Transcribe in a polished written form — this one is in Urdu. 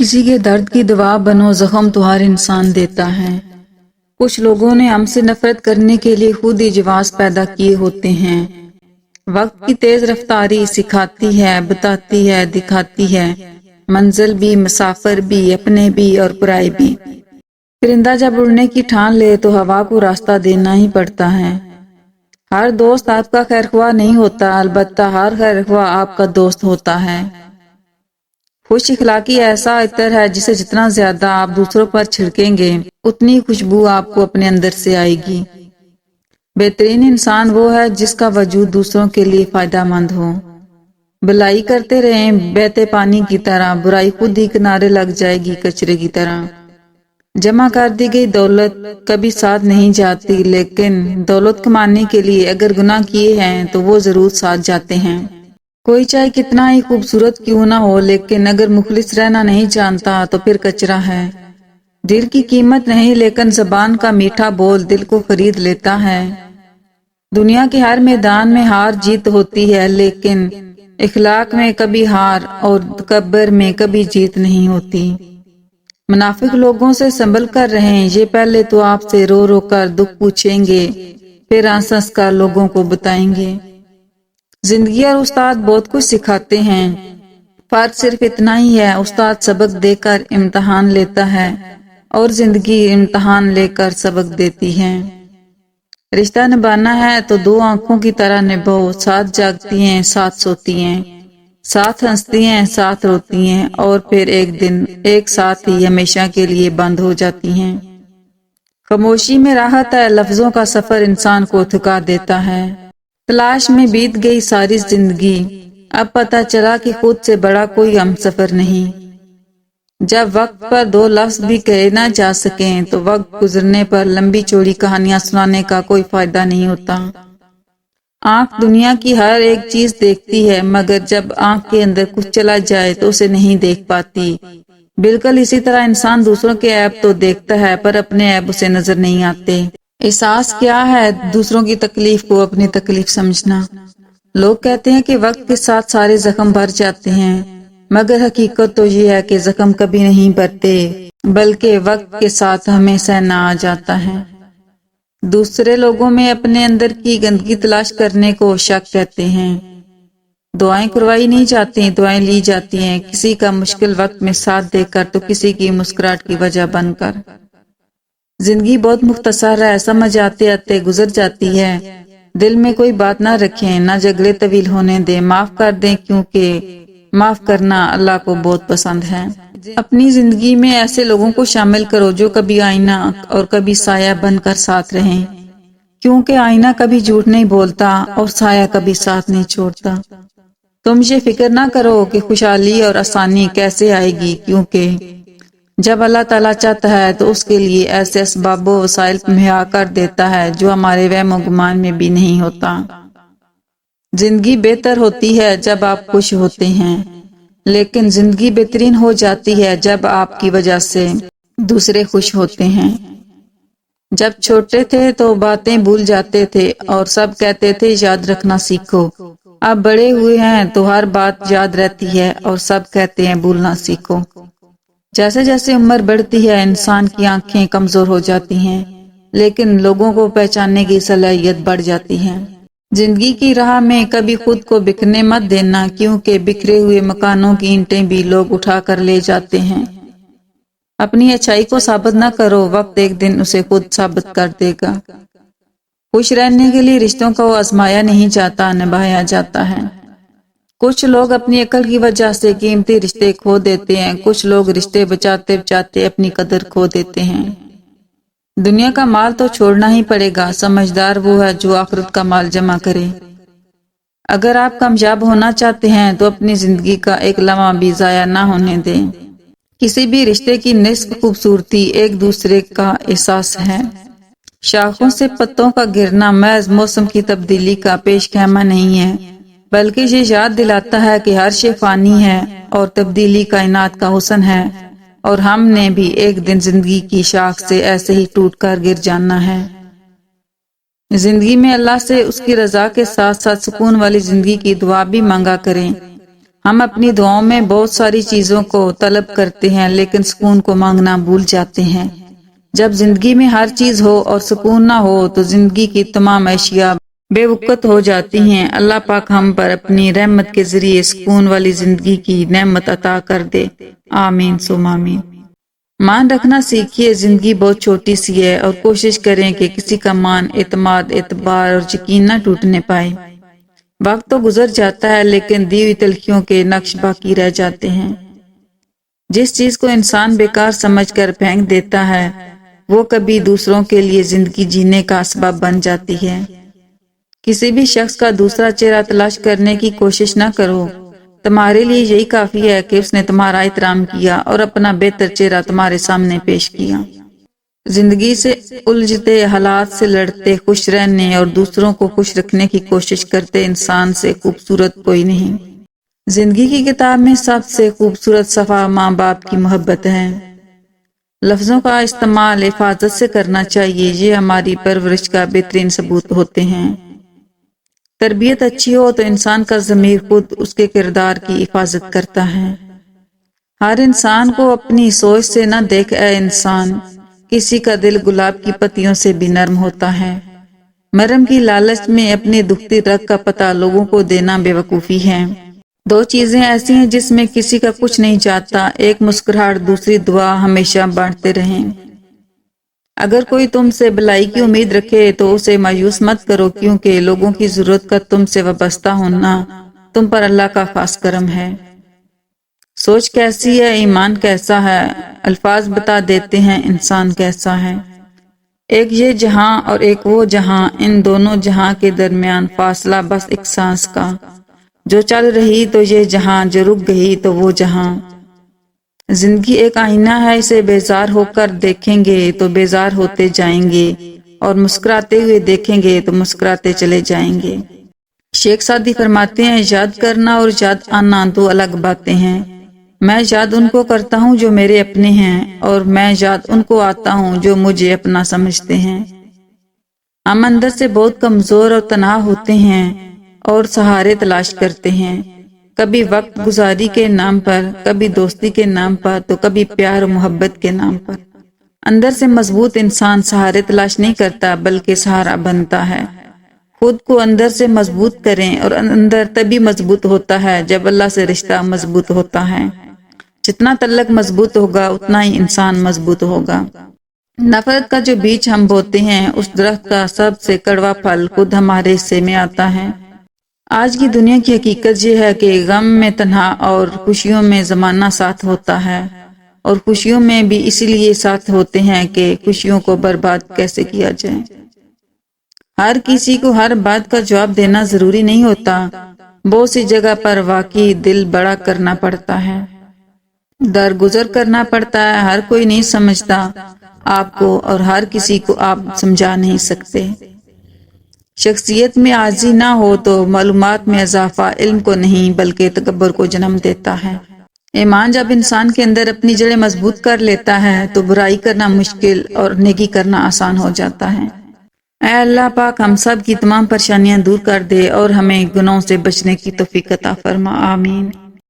کسی کے درد کی دوا بنو، زخم تو ہر انسان دیتا ہے۔ کچھ لوگوں نے ہم سے نفرت کرنے کے لیے خود ہی جواز پیدا کیے ہوتے ہیں۔ وقت کی تیز رفتاری سکھاتی ہے، بتاتی ہے، دکھاتی ہے، منزل بھی، مسافر بھی، اپنے بھی اور پرائے بھی۔ پرندہ جب اڑنے کی ٹھان لے تو ہوا کو راستہ دینا ہی پڑتا ہے۔ ہر دوست آپ کا خیر خواہ نہیں ہوتا، البتہ ہر خیر خواہ آپ کا دوست ہوتا ہے۔ خوش اخلاقی ایسا عطر ہے جسے جتنا زیادہ آپ دوسروں پر چھڑکیں گے اتنی خوشبو آپ کو اپنے اندر سے آئے گی۔ بہترین انسان وہ ہے جس کا وجود دوسروں کے لیے فائدہ مند ہو۔ بھلائی کرتے رہیں بہتے پانی کی طرح، برائی خود ہی کنارے لگ جائے گی کچرے کی طرح۔ جمع کر دی گئی دولت کبھی ساتھ نہیں جاتی، لیکن دولت کمانے کے لیے اگر گناہ کیے ہیں تو وہ ضرور ساتھ جاتے ہیں۔ کوئی چاہے کتنا ہی خوبصورت کیوں نہ ہو، لیکن اگر مخلص رہنا نہیں جانتا تو پھر کچرا ہے۔ دل کی قیمت نہیں، لیکن زبان کا میٹھا بول دل کو خرید لیتا ہے۔ دنیا کے ہر میدان میں ہار جیت ہوتی ہے، لیکن اخلاق میں کبھی ہار اور تکبر میں کبھی جیت نہیں ہوتی۔ منافق لوگوں سے سنبھل کر رہیں، یہ پہلے تو آپ سے رو رو کر دکھ پوچھیں گے، پھر ہنس ہنس کر لوگوں کو بتائیں گے۔ زندگی اور استاد بہت کچھ سکھاتے ہیں، فرق صرف اتنا ہی ہے، استاد سبق دے کر امتحان لیتا ہے اور زندگی امتحان لے کر سبق دیتی ہے۔ رشتہ نبھانا ہے تو دو آنکھوں کی طرح نبھاؤ، ساتھ جاگتی ہیں، ساتھ سوتی ہیں، ساتھ ہنستی ہیں، ساتھ روتی ہیں، اور پھر ایک دن ایک ساتھ ہی ہمیشہ کے لیے بند ہو جاتی ہیں۔ خاموشی میں راحت ہے، لفظوں کا سفر انسان کو تھکا دیتا ہے۔ تلاش میں بیت گئی ساری زندگی، اب پتہ چلا کہ خود سے بڑا کوئی ہم سفر نہیں۔ جب وقت پر دو لفظ بھی کہے نہ جا سکیں تو وقت گزرنے پر لمبی چوڑی کہانیاں سنانے کا کوئی فائدہ نہیں ہوتا۔ آنکھ دنیا کی ہر ایک چیز دیکھتی ہے، مگر جب آنکھ کے اندر کچھ چلا جائے تو اسے نہیں دیکھ پاتی۔ بالکل اسی طرح انسان دوسروں کے عیب تو دیکھتا ہے پر اپنے عیب اسے نظر نہیں آتے۔ احساس کیا ہے دوسروں کی تکلیف کو اپنی تکلیف سمجھنا۔ لوگ کہتے ہیں کہ وقت کے ساتھ سارے زخم بھر جاتے ہیں، مگر حقیقت تو یہ ہے کہ زخم کبھی نہیں بھرتے، بلکہ وقت کے ساتھ ہمیں سہنا آ جاتا ہے۔ دوسرے لوگوں میں اپنے اندر کی گندگی تلاش کرنے کو شک کہتے ہیں۔ دعائیں کروائی نہیں جاتی، دعائیں لی جاتی ہیں، کسی کا مشکل وقت میں ساتھ دے کر تو کسی کی مسکراہٹ کی وجہ بن کر۔ زندگی بہت مختصر ہے، سمجھ آتے آتے گزر جاتی ہے۔ دل میں کوئی بات نہ رکھیں، نہ جھگڑے طویل ہونے دیں، معاف کر دیں، کیونکہ معاف کرنا اللہ کو بہت پسند ہے۔ اپنی زندگی میں ایسے لوگوں کو شامل کرو جو کبھی آئینہ اور کبھی سایہ بن کر ساتھ رہیں، کیونکہ آئینہ کبھی جھوٹ نہیں بولتا اور سایہ کبھی ساتھ نہیں چھوڑتا۔ تم یہ فکر نہ کرو کہ خوشحالی اور آسانی کیسے آئے گی، کیونکہ جب اللہ تعالیٰ چاہتا ہے تو اس کے لیے ایسے اسباب و وسائل مہیا کر دیتا ہے جو ہمارے وہم و گمان میں بھی نہیں ہوتا۔ زندگی بہتر ہوتی ہے جب آپ خوش ہوتے ہیں، لیکن زندگی بہترین ہو جاتی ہے جب آپ کی وجہ سے دوسرے خوش ہوتے ہیں۔ جب چھوٹے تھے تو باتیں بھول جاتے تھے اور سب کہتے تھے یاد رکھنا سیکھو۔ اب بڑے ہوئے ہیں تو ہر بات یاد رہتی ہے اور سب کہتے ہیں بھولنا سیکھو۔ جیسے جیسے عمر بڑھتی ہے انسان کی آنکھیں کمزور ہو جاتی ہیں، لیکن لوگوں کو پہچاننے کی صلاحیت بڑھ جاتی ہے۔ زندگی کی راہ میں کبھی خود کو بکھرنے مت دینا، کیونکہ بکھرے ہوئے مکانوں کی اینٹیں بھی لوگ اٹھا کر لے جاتے ہیں۔ اپنی اچھائی کو ثابت نہ کرو، وقت ایک دن اسے خود ثابت کر دے گا۔ خوش رہنے کے لیے رشتوں کو آزمایا نہیں جاتا، نبھایا جاتا ہے۔ کچھ لوگ اپنی عقل کی وجہ سے قیمتی رشتے کھو دیتے ہیں، کچھ لوگ رشتے بچاتے بچاتے اپنی قدر کھو دیتے ہیں۔ دنیا کا مال تو چھوڑنا ہی پڑے گا، سمجھدار وہ ہے جو آخرت کا مال جمع کرے۔ اگر آپ کامیاب ہونا چاہتے ہیں تو اپنی زندگی کا ایک لمحہ بھی ضائع نہ ہونے دیں۔ کسی بھی رشتے کی نصف خوبصورتی ایک دوسرے کا احساس ہے۔ شاخوں سے پتوں کا گرنا محض موسم کی تبدیلی کا پیش خیمہ نہیں ہے، بلکہ یہ یاد دلاتا ہے کہ ہر شے فانی ہے اور تبدیلی کائنات کا حسن ہے، اور ہم نے بھی ایک دن زندگی کی شاخ سے ایسے ہی ٹوٹ کر گر جانا ہے۔ زندگی میں اللہ سے اس کی رضا کے ساتھ ساتھ سکون والی زندگی کی دعا بھی مانگا کریں۔ ہم اپنی دعاؤں میں بہت ساری چیزوں کو طلب کرتے ہیں لیکن سکون کو مانگنا بھول جاتے ہیں۔ جب زندگی میں ہر چیز ہو اور سکون نہ ہو تو زندگی کی تمام اشیاء بے وقت ہو جاتی ہیں۔ اللہ پاک ہم پر اپنی رحمت کے ذریعے سکون والی زندگی کی نعمت عطا کر دے، آمین ثم آمین۔ مان رکھنا سیکھیے، زندگی بہت چھوٹی سی ہے اور کوشش کریں کہ کسی کا مان، اعتماد، اعتبار اور یقین نہ ٹوٹنے پائے۔ وقت تو گزر جاتا ہے لیکن دی ہوئی تلخیوں کے نقش باقی رہ جاتے ہیں۔ جس چیز کو انسان بیکار سمجھ کر پھینک دیتا ہے وہ کبھی دوسروں کے لیے زندگی جینے کا اسباب بن جاتی ہے۔ کسی بھی شخص کا دوسرا چہرہ تلاش کرنے کی کوشش نہ کرو، تمہارے لیے یہی کافی ہے کہ اس نے تمہارا احترام کیا اور اپنا بہتر چہرہ تمہارے سامنے پیش کیا۔ زندگی سے الجھتے، حالات سے لڑتے، خوش رہنے اور دوسروں کو خوش رکھنے کی کوشش کرتے انسان سے خوبصورت کوئی نہیں۔ زندگی کی کتاب میں سب سے خوبصورت صفحہ ماں باپ کی محبت ہے۔ لفظوں کا استعمال حفاظت سے کرنا چاہیے، یہ ہماری پرورش کا بہترین ثبوت ہوتے ہیں۔ تربیت اچھی ہو تو انسان کا ضمیر خود اس کے کردار کی حفاظت کرتا ہے۔ ہر انسان کو اپنی سوچ سے نہ دیکھ اے انسان، کسی کا دل گلاب کی پتیوں سے بھی نرم ہوتا ہے۔ مرم کی لالچ میں اپنی دکھتی رگ کا پتہ لوگوں کو دینا بے وقوفی ہے۔ دو چیزیں ایسی ہیں جس میں کسی کا کچھ نہیں جاتا، ایک مسکراہٹ، دوسری دعا۔ ہمیشہ بانٹتے رہیں۔ اگر کوئی تم سے بھلائی کی امید رکھے تو اسے مایوس مت کرو، کیونکہ لوگوں کی ضرورت کا تم سے وابستہ ہونا تم پر اللہ کا خاص کرم ہے۔ سوچ کیسی ہے، ایمان کیسا ہے، الفاظ بتا دیتے ہیں انسان کیسا ہے۔ ایک یہ جہاں اور ایک وہ جہاں، ان دونوں جہاں کے درمیان فاصلہ بس ایک سانس کا۔ جو چل رہی تو یہ جہاں، جو رک گئی تو وہ جہاں۔ زندگی ایک آئینہ ہے، اسے بیزار ہو کر دیکھیں گے تو بیزار ہوتے جائیں گے، اور مسکراتے ہوئے دیکھیں گے تو مسکراتے چلے جائیں گے۔ شیخ سعدی فرماتے ہیں، یاد کرنا اور یاد آنا دو الگ باتیں ہیں۔ میں یاد ان کو کرتا ہوں جو میرے اپنے ہیں، اور میں یاد ان کو آتا ہوں جو مجھے اپنا سمجھتے ہیں۔ ہم اندر سے بہت کمزور اور تنہا ہوتے ہیں اور سہارے تلاش کرتے ہیں، کبھی وقت گزاری کے نام پر، کبھی دوستی کے نام پر، تو کبھی پیار و محبت کے نام پر۔ اندر سے مضبوط انسان سہارے تلاش نہیں کرتا بلکہ سہارا بنتا ہے۔ خود کو اندر سے مضبوط کریں، اور اندر تبھی مضبوط ہوتا ہے جب اللہ سے رشتہ مضبوط ہوتا ہے۔ جتنا تعلق مضبوط ہوگا اتنا ہی انسان مضبوط ہوگا۔ نفرت کا جو بیج ہم بوتے ہیں اس درخت کا سب سے کڑوا پھل خود ہمارے حصے میں آتا ہے۔ آج کی دنیا کی حقیقت یہ ہے کہ غم میں تنہا اور خوشیوں میں زمانہ ساتھ ہوتا ہے، اور خوشیوں میں بھی اسی لیے ساتھ ہوتے ہیں کہ خوشیوں کو برباد کیسے کیا جائے۔ ہر کسی کو ہر بات کا جواب دینا ضروری نہیں ہوتا، بہت سی جگہ پر واقعی دل بڑا کرنا پڑتا ہے، درگزر کرنا پڑتا ہے۔ ہر کوئی نہیں سمجھتا آپ کو، اور ہر کسی کو آپ سمجھا نہیں سکتے۔ شخصیت میں عاجزی نہ ہو تو معلومات میں اضافہ علم کو نہیں بلکہ تکبر کو جنم دیتا ہے۔ ایمان جب انسان کے اندر اپنی جڑیں مضبوط کر لیتا ہے تو برائی کرنا مشکل اور نیکی کرنا آسان ہو جاتا ہے۔ اے اللہ پاک ہم سب کی تمام پریشانیاں دور کر دے اور ہمیں گناہوں سے بچنے کی توفیق عطا فرما، آمین۔